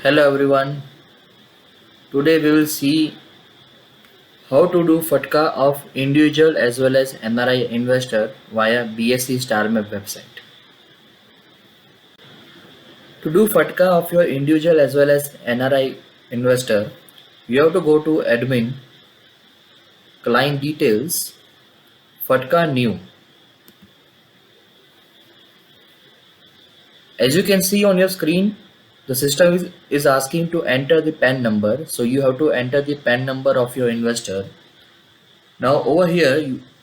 Hello everyone. Today we will see how to do FATCA of individual as well as NRI investor via BSE StarMap website. To do FATCA of your individual as well as NRI investor, you have to go to admin, client details, FATCA new. As you can see on your screen, the system is asking to enter the PAN number. So you have to enter the PAN number of your investor. Now over here,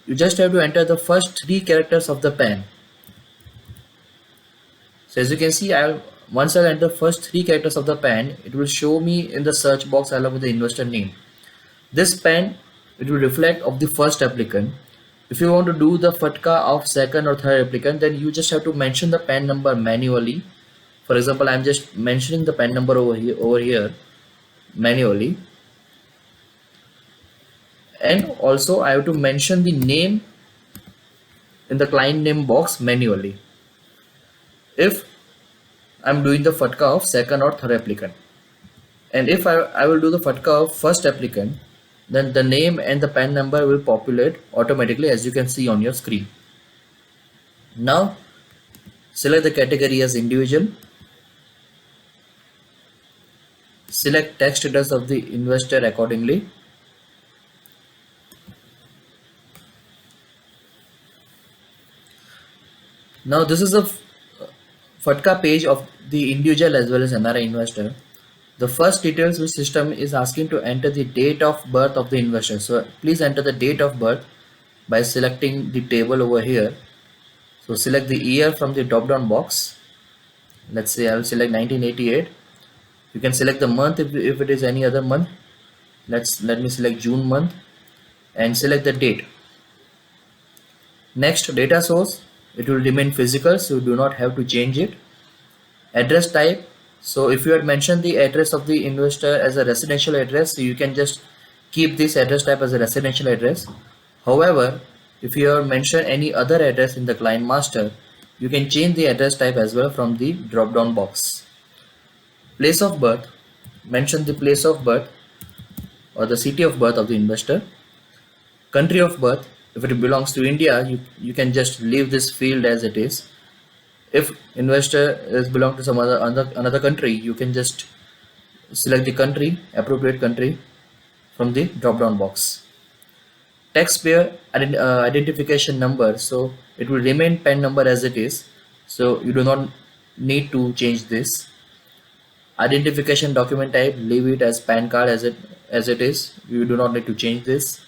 you just have to enter the first three characters of the PAN. So as you can see, once I enter the first three characters of the PAN, it will show me in the search box along with the investor name. This PAN, it will reflect of the first applicant. If you want to do the FATCA of second or third applicant, then you just have to mention the PAN number manually. For example, I'm just mentioning the PAN number over here manually. And also I have to mention the name in the client name box manually if I'm doing the FATCA of second or third applicant. And if I will do the FATCA of first applicant, then the name and the PAN number will populate automatically as you can see on your screen. Now select the category as individual, select tax status of the investor accordingly. Now this is a FATCA page of the individual as well as NRI investor. The first details which system is asking to enter the date of birth of the investor. So please enter the date of birth by selecting the table over here. So select the year from the drop down box. Let's say I will select 1988. You can select the month if it is any other month. Let me select June month and select the date. Next, data source, it will remain physical, so you do not have to change it. Address type, so if you had mentioned the address of the investor as a residential address, so you can just keep this address type as a residential address. However, if you have mentioned any other address in the client master, you can change the address type as well from the drop down box. Place of birth, mention the place of birth or the city of birth of the investor. Country of birth, if it belongs to India, you can just leave this field as it is. If investor is belong to some another country, you can just select the country, appropriate country from the drop down box. Taxpayer identification number, so it will remain PAN number as it is, so you do not need to change this. Identification document type, leave it as PAN card as it is, you do not need to change this.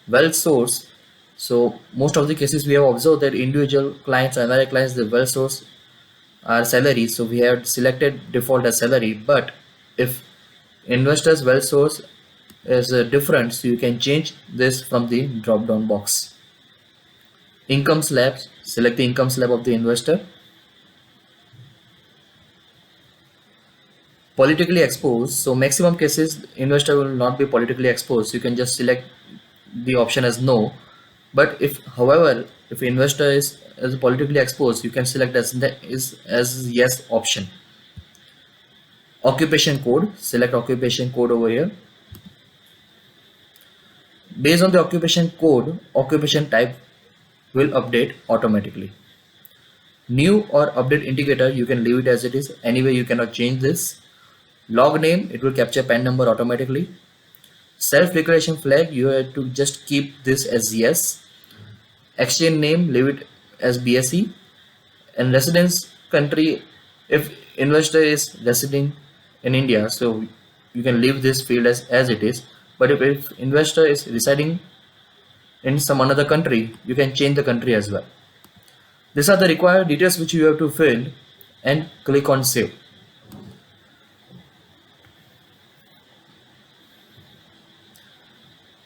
Wealth source, so most of the cases we have observed that individual clients and other clients, the wealth source are salary, so we have selected default as salary. But if investors wealth source is different, so you can change this from the drop down box. Income slab, select the income slab of the investor. Politically exposed, so maximum cases investor will not be politically exposed, so you can just select the option as no. But if however if investor is politically exposed, you can select as yes option. Occupation code, select occupation code over here. Based on the occupation code, occupation type will update automatically. New or update indicator, you can leave it as it is, anyway you cannot change this. Log name, it will capture PAN number automatically. Self declaration flag, you have to just keep this as yes. Exchange name, leave it as BSE. And residence country, if investor is residing in India, so you can leave this field as it is. But if investor is residing in some another country, you can change the country as well. These are the required details which you have to fill and click on save.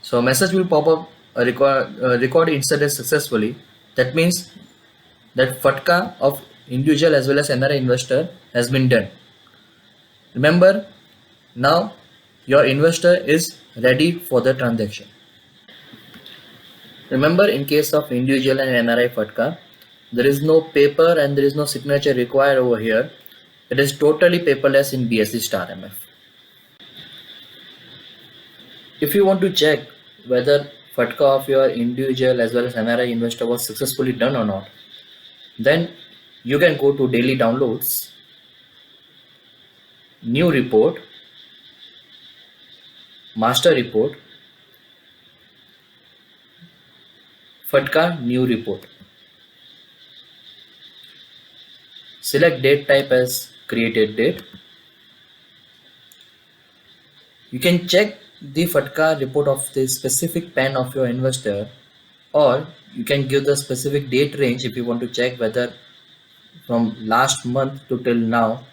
So a message will pop up, record inserted successfully. That means that FATCA of individual as well as NRI investor has been done. Remember, now your investor is ready for the transaction. Remember, in case of individual and NRI FATCA, there is no paper and there is no signature required over here. It is totally paperless in BSE Star MF. If you want to check whether FATCA of your individual as well as MRI investor was successfully done or not, then you can go to daily downloads, new report, master report, FATCA new report. Select date type as created date. You can check the FATCA report of the specific PAN of your investor, or you can give the specific date range if you want to check whether from last month to till now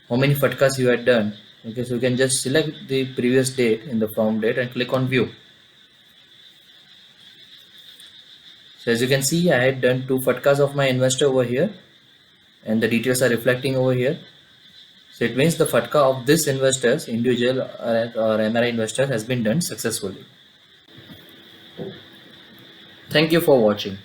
how many FATCAs you had done. Okay, so you can just select the previous date in the form date and click on view. So as you can see, I had done 2 FATCAs of my investor over here, and the details are reflecting over here. So it means the FATCA of this investors, individual or MRI investor, has been done successfully. Thank you for watching.